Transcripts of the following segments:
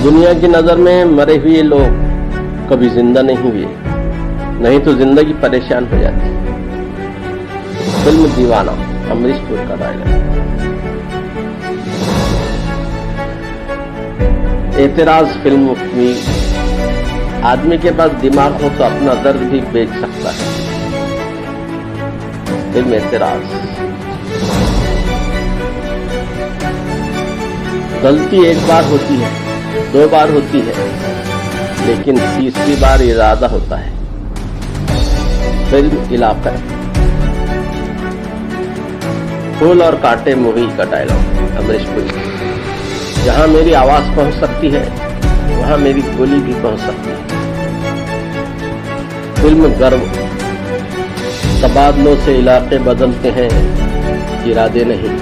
दुनिया की नजर में मरे हुए लोग कभी जिंदा नहीं हुए, नहीं तो जिंदगी परेशान हो जाती। फिल्म दीवाना, अमरीश पुरी का डायलॉग। एतराज फिल्म में आदमी के पास दिमाग हो तो अपना दर्द भी बेच सकता है। फिल्म एतराज। गलती एक बार होती है, 2 बार होती है, लेकिन तीसरी बार इरादा होता है। फिल्म इलाका। फूल और कांटे मूवी का डायलॉग, अमरीश पुरी। जहां मेरी आवाज पहुंच सकती है वहां मेरी गोली भी पहुंच सकती है। फिल्म गर्व। तबादलों से इलाके बदलते हैं, इरादे नहीं।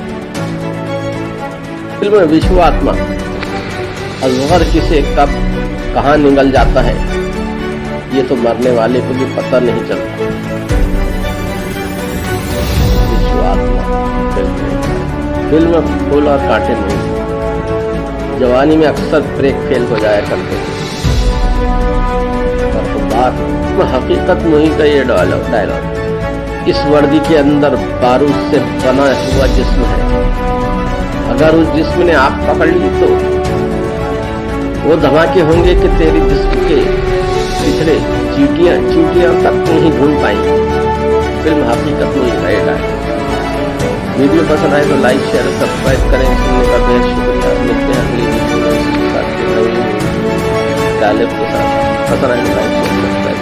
फिल्म विश्वात्मा। असगर किसे कब कहां निकल जाता है ये तो मरने वाले को भी पता नहीं चलता। विश्वात्मा फिल्म फूल और कांटे नहीं। जवानी में अक्सर ब्रेक फेल हो जाया करते थे, और बात में हकीकत नहीं का ये डायलॉग। इस वर्दी के अंदर बारूद से बना हुआ जिस्म है, अगर उस जिस्म ने आग पकड़ ली तो वो धमाके होंगे कि तेरी जिस्म के पिछले चीटियां तक नहीं ढूंढ पाएंगे। फिल्म हकीकत में राइट है। वीडियो पसंद आए तो लाइक शेयर सब्सक्राइब करें। सुनने का बेहद शुक्रिया। मिलते हैं अगली वीडियो में के साथ, पसंद आए तो लाइक शेयर सब्सक्राइब करें।